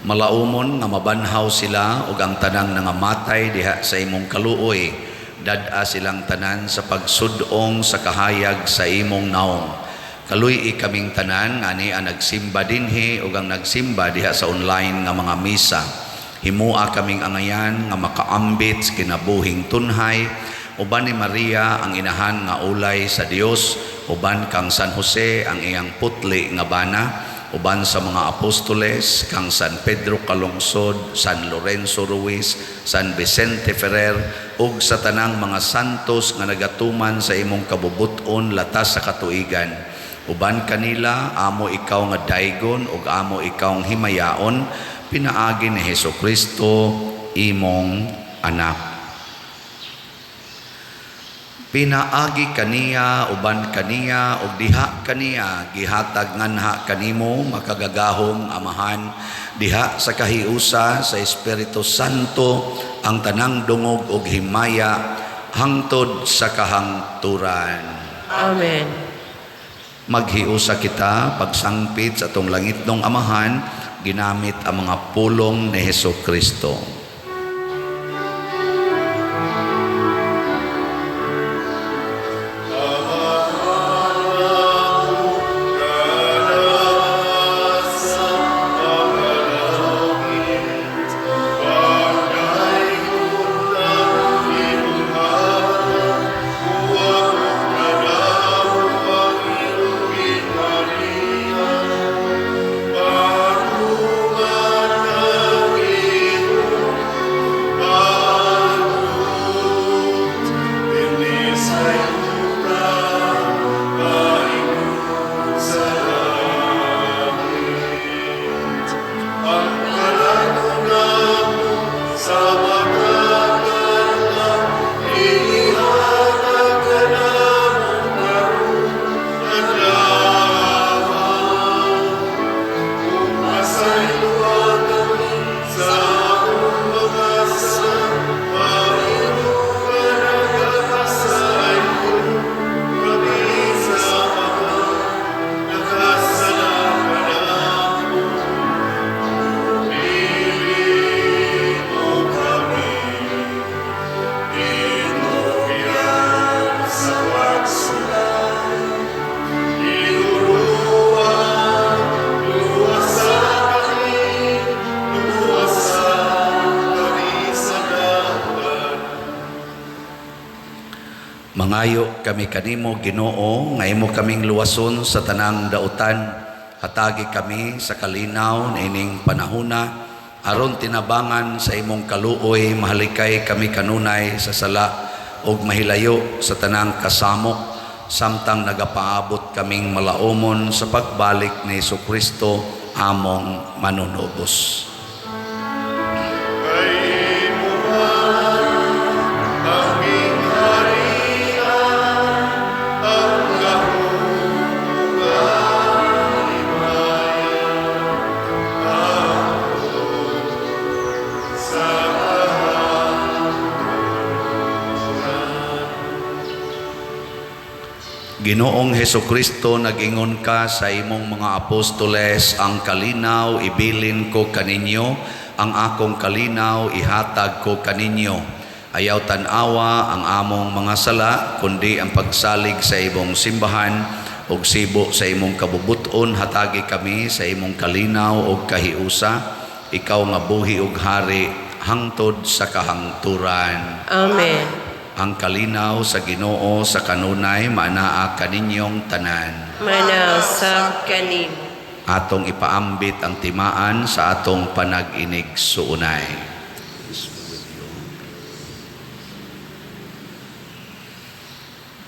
Malaumon nga mabanhaw sila ug ang tanang nangamatay diha sa imong kaluoy, dad-a silang tanan sa pagsudong sa kahayag sa imong naong. Kaluy kaming tanan nga ni ang nagsimba dinhi ug ang nagsimba diha sa online nga mga misa. Himua kaming angayan nga makaambit sa kinabuhing tunhay, uban ni Maria ang inahan nga ulay sa Dios, uban kang San Jose ang iyang putli nga bana, uban sa mga apostoles kang San Pedro Calungsod, San Lorenzo Ruiz, San Vicente Ferrer ug sa tanang mga santos nga nagatuman sa imong kabubuton latas sa katuigan. Uban kanila amo ikaw nga daygon ug amo ikaw himayaon, pinaagi ni Hesukristo imong anak. Pinaagi kaniya uban kaniya ug diha kaniya gihatag nganha kanimo makagagahong amahan, diha sa kahiusa sa Espiritu Santo ang tanang dungog ug himaya hangtod sa kahangturan. Amen. Maghiusa kita pagsangpit sa atong langitnong amahan ginamit ang mga pulong ni Hesukristo. Mangayo kami kanimo Ginoo nga imo kaming luwason sa tanang dautan. Hatagi kami sa kalinaw niining panahuna aron tinabangan sa imong kaluoy mahalikay kami kanunay sa sala ug mahilayo sa tanang kasamok samtang nagapaabot kaming malaumon sa pagbalik ni Hesukristo among manunubos. Ginoong Hesukristo, nag-ingon ka sa imong mga apostoles, ang kalinaw ibilin ko kaninyo, ang akong kalinaw ihatag ko kaninyo. Ayaw tanawa ang among mga sala, kundi ang pagsalig sa imong simbahan, ug sibo sa imong kabubuton, hatagi kami sa imong kalinaw ug kahiusa, ikaw nga buhi ug hari, hangtod sa kahangturan. Amen. Ang kalinaw sa Ginoo sa kanunay manaa kaninyong tanan. Manasab kanin. Atong ipaambit ang timaan sa atong panag-inig suunay.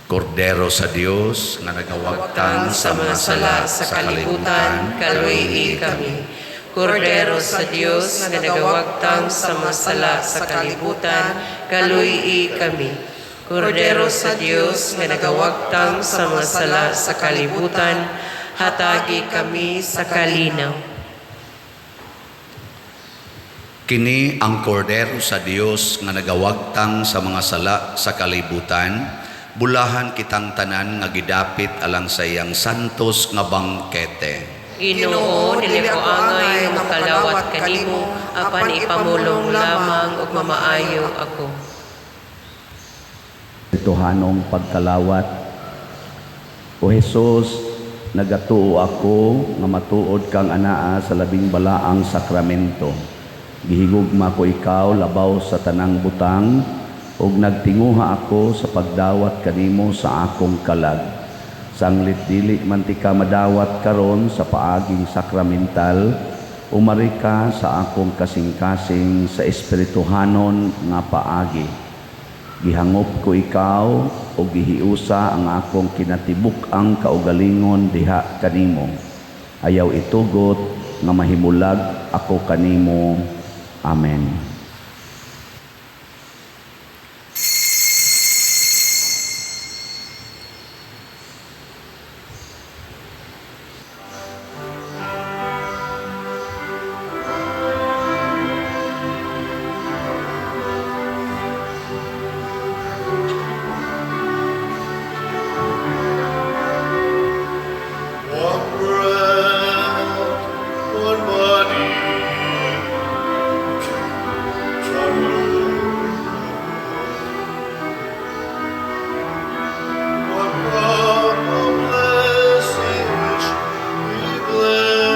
Kordero sa Dios nga nagawagtan Sa mga sala sa kalibutan, kaluy kami. Kordero sa Dios nga nagawagtang sa mga sala sa kalibutan, kaluy kami. Kordero sa Dios nga nagawagtang sa mga sala sa kalibutan, hatagi kami sa kalinaw. Kini ang kordero sa Dios nga nagawagtang sa mga sala sa kalibutan, bulahan kitang tanan nga gidapit alang sa iyang santos nga bangkete. Ginoo, dili ko angay makalawat kanimo, apan ipamulong lamang ug mamaayo ako. Tuhanong pagkalawat. O Jesus, nagatuo ako nga matuod kang anaa sa labing balaang sakramento. Gihigugma ko ikaw labaw sa tanang butang ug nagtinguha ako sa pagdawat kanimo sa akong kalag. Sanglit dili man ti ka madawat karon sa paaging sakramental, umari ka sa akong kasing-kasing sa espirituhanon nga paagi. Gihangop ko ikaw o gihiusa ang akong kinatibuk ang kaugalingon diha kanimo. Ayaw itugot nga mahimulag ako kanimo. Amen. One breath, one body, one cup of blessing which we bless,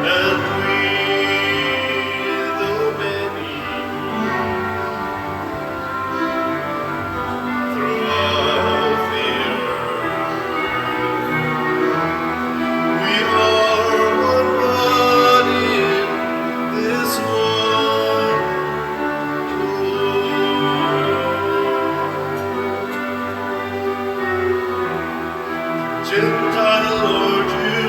and we, though many, throughout the earth, we are one body in this one Gentile or Jew,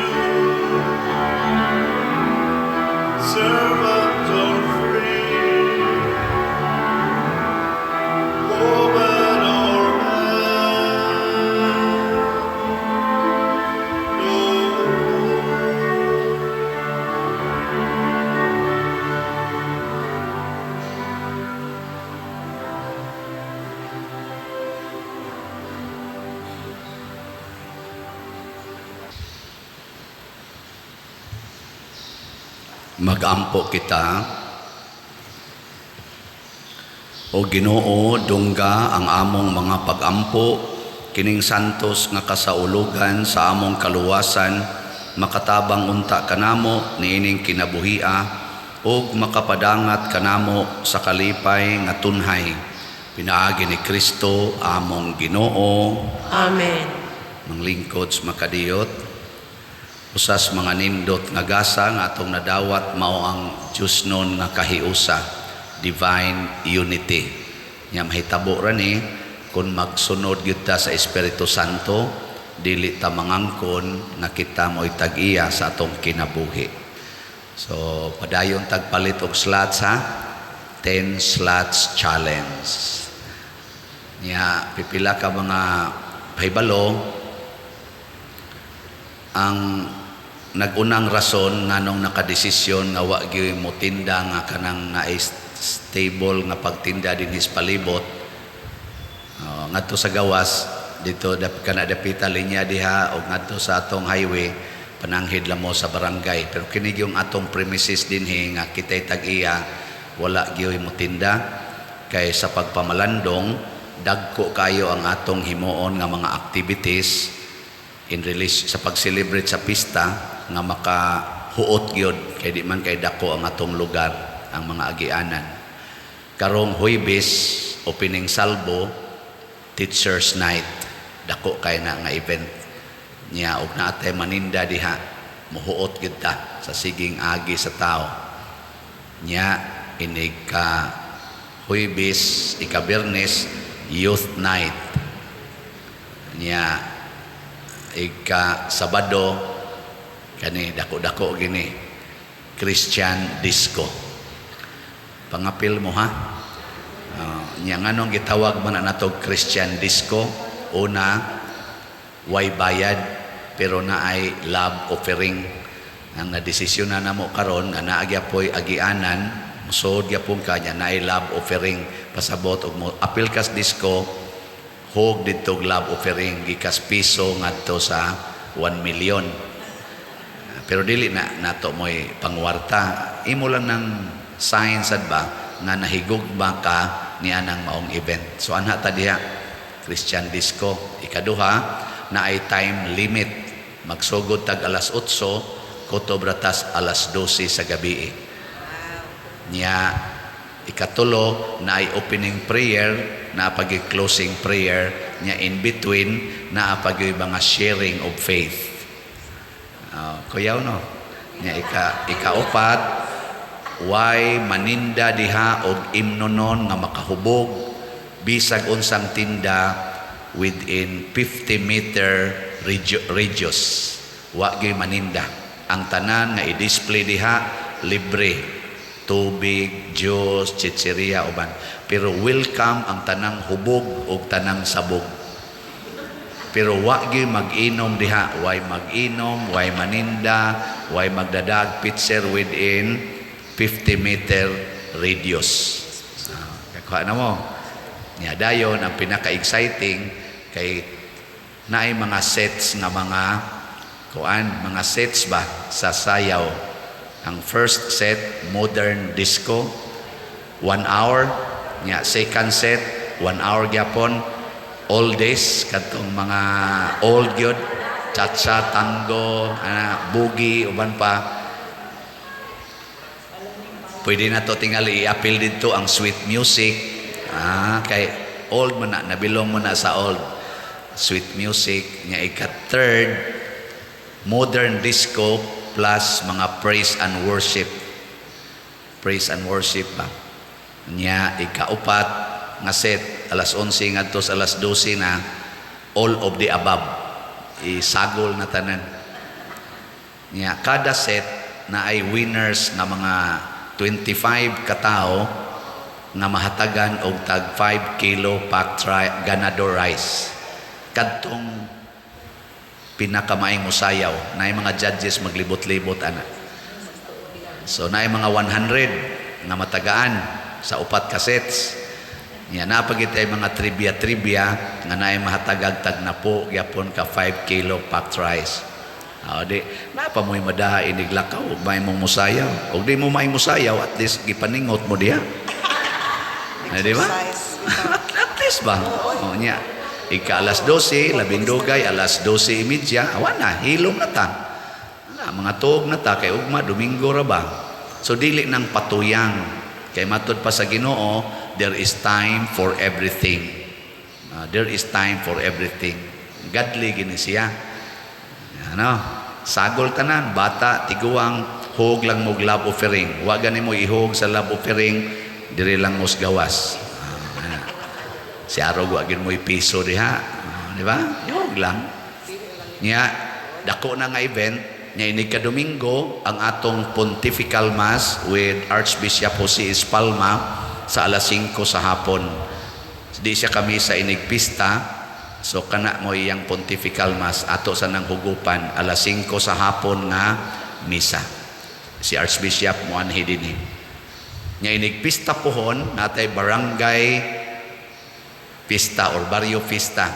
servant or free, woman or man, no. Magampo kita. O Ginoo, dungga ang among mga pagampo, kining santos nga kasaulugan sa among kaluwasan, makatabang unta kanamo niining kinabuhia, ug makapadangat kanamo sa kalipay nga tunhay. Pinaagi ni Kristo among Ginoo. Amen. Manglingkod sa makadiyot. Usas mga nindot nga gasa nga atong nadawat mao ang Diyos nun nga kahiusa, divine unity. Nya mahitabo ra ni kung magsunod gyud ta sa Espiritu Santo, dili ta mangangkon nga kita mo'y tag-iya sa atong kinabuhi. So padayon tagpalit og slots ha. 10 slots challenge. Nya pipila ka mga pahibalo ang nagunang rason nganong nakadesisyon nga wa gyud mo tinda nga kanang nga stable nga pagtinda dinhis palibot ngadto sa gawas dito kana dapita linya diha og ngadto sa atong highway pananghid lang mo sa barangay, pero kini yung atong premises dinhi nga kitay tag-iya wala gyud mo tinda kay sa pagpamalandong dagko kayo ang atong himuon nga mga activities in relation sa pag-celebrate sa pista nga makahuot gyud kay di man kay dako ang atong lugar ang mga agianan. Karong Huwebes opening salvo, Teachers Night, dako kay na nga event niya og naatay maninda diha muhuot gyud ta sa siging agi sa tao niya inig ka Huwebes ika Biyernes Youth Night niya ika Sabado kani dako-dako gini Christian disco. Pangapil mo ha. Nya nganong gitawag man natog Christian disco, una way bayad pero naay love offering. Ang nadesisyon na mo karon ana agyapoy agianan musod gyapon kanya naay love offering pasabot og mo apil kas disco hog dito love offering gikas piso ngadto sa 1 million. Pero dili na nato mo'y pangwarta. Imo lang ng sign sad ba nga nahigugma ka niya ng maong event. So anha ta diha Christian disco. Ikaduha na ay time limit. Magsugod tag alas 8, kotobratas alas 12 sa gabi. Niya ikatulo na ay opening prayer naapag closing prayer nya in between naapag mga sharing of faith. Kuyaw no nya ikaupat way maninda diha og imnonon nga makahubog bisag unsang tinda within 50-meter radius. Wa gyud maninda. Ang tanan nga i-display diha libre. Tubig, juice, chicheria uban. Pero welcome ang tanang hubog o tanang sabog. Pero wa gyud mag-inom diha, way mag-inom, way maninda, way magdadag pitcher within 50-meter radius. Kakuha na mo. Niya dayon ang pinaka-exciting kay naay mga sets nga mga sets ba sa sayaw. Ang first set modern disco 1 hour, nya second set 1 hour gyapon oldies kadtong mga old gyud cha-cha, tango, boogie uban pa. Pwede na to tingali i-appeal dito ang sweet music. Kay old mo na, nabilong mo na sa old. Sweet music. Nya ika-third, modern disco plus mga praise and worship. Praise and worship ba. Nya ika-upat nga set, alas 11 ngadto sa alas 12 na, all of the above. Isagol na tanan. Nya kada set na ay winners nga mga 25 katao na mahatagan og tag 5 kilo pack ganador rice. Kadtong pinakamaing musayaw na mga judges maglibot-libot ana. So na mga 100 nga matagaan sa upat ka sets. Nya napagit ay mga trivia nga naay mahatagag tag na po gyapon ka 5 kilo pack rice. Di napa mo'y madaha iniglakaw ug may mong musayaw. Ug di mo may musayaw, at least gipaningot mo diha. Di ba? At least ba? Nya ika alas 12, labindugay, alas 12:30, awan na, hilom na ta. Mga tuog na ta, kay ugma, Domingo ra ba? So, dili nang patuyang. Kay matod pa sa Ginoo, there is time for everything. There is time for everything. Godly gini siya. Sagol tanan, bata, tiguang, hug lang mo love offering. Wa gani mo ihug sa love offering, diri lang mo gawas. Si Arog wagin mo ipiso diha. Di ba? Yog lang. Nya, dako na nga event, nya inig ka Domingo, ang atong Pontifical Mass with Archbishop Jose Espalma sa alas 5 sa hapon. Di siya kami sa inig pista. So, kana mo iyang Pontifical Mass, ato sa nang hugupan, alas 5 sa hapon nga misa. Si Archbishop mo anhi dinhi. Nya inig pista pohon, natay barangay pista or barrio pista.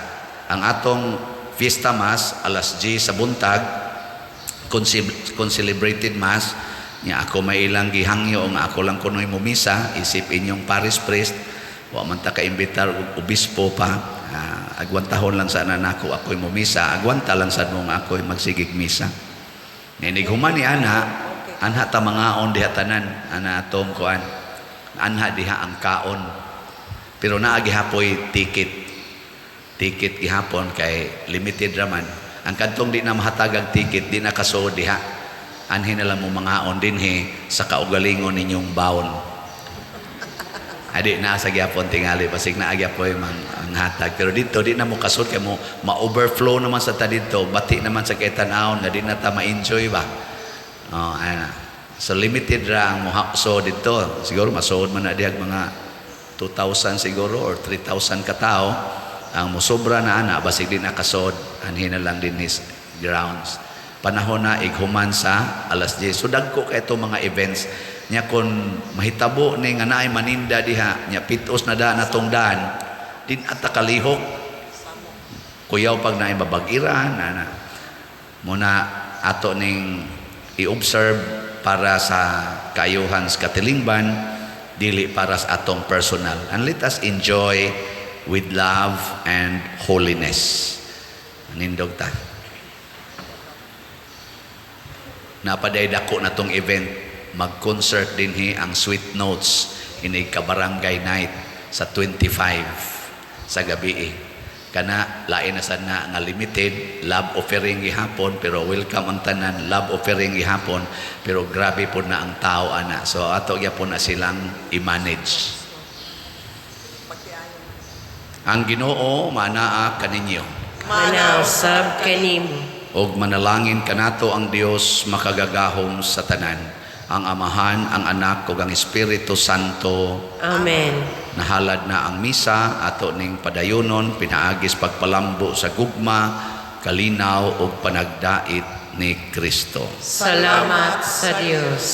Ang atong fiesta mass alas 10 sa buntag, concelebrated mass. Nya ako may ilang gihangyo nga ako lang kunoy mo misa, isip inyong parish priest, wa man ta ka-imbitar og obispo pa. Agwantahon lang sana nako ako'y mo misa, agwanta lang sad mo nga ako'y magsigig misa. Ninig human ni anha ta mangaon diha tanan, ana atong kuan. Anha diha ang kaon. Pero naa gihapoy ticket gihapon kay limited raman. Ang kadtong di na mahatagag ticket di na kasuod diha. Anhin na lang mo mangaon dinhi sa kaugalingon ninyong baon. Adi na sa gyapon tingali basig na agyapoy ang hatag. Pero dito di na mo kasud kay mo ma-overflow naman sa ta dito, bati naman sa kay-tan-awon nga di na ta ma-enjoy ba. So limited ra ang mohakso dito. Siguro masuod man na diag mga 2,000 siguro or 3,000 katao. Ang mosobra na ana basig di na kasud anhin na lang din his grounds. Panahon na ighuman sa alas 10. So dagko kay ito mga events nya kon mahitabo ni nga naay maninda diha nya pitos na daan atong daan din ata kalihok kuyaw pag naay babag-iran muna ato ning i-observe para sa kayuhan sa katilingban, dili para sa atong personal, and let us enjoy with love and holiness. Nindog ta napaday dako na tong event, mag-concert dinhi ang Sweet Notes ini ka barangay night sa 25 sa gabi. Kana lain na sana nga limited love offering gihapon, pero welcome ang tanan love offering gihapon, pero grabe po na ang tao ana. So ato gyapon na silang i-manage. Ang Ginoo manaa kaninyo. Manaw sab kanimo. Og manalangin kanato ang Dios makagagahom sa tanan, ang Amahan, ang Anak ug ang Espiritu Santo. Amen. Nahalad na ang misa, ato ning padayonon, pinaagis pagpalambo sa gugma, kalinaw ug panagdait ni Kristo. Salamat sa Dios.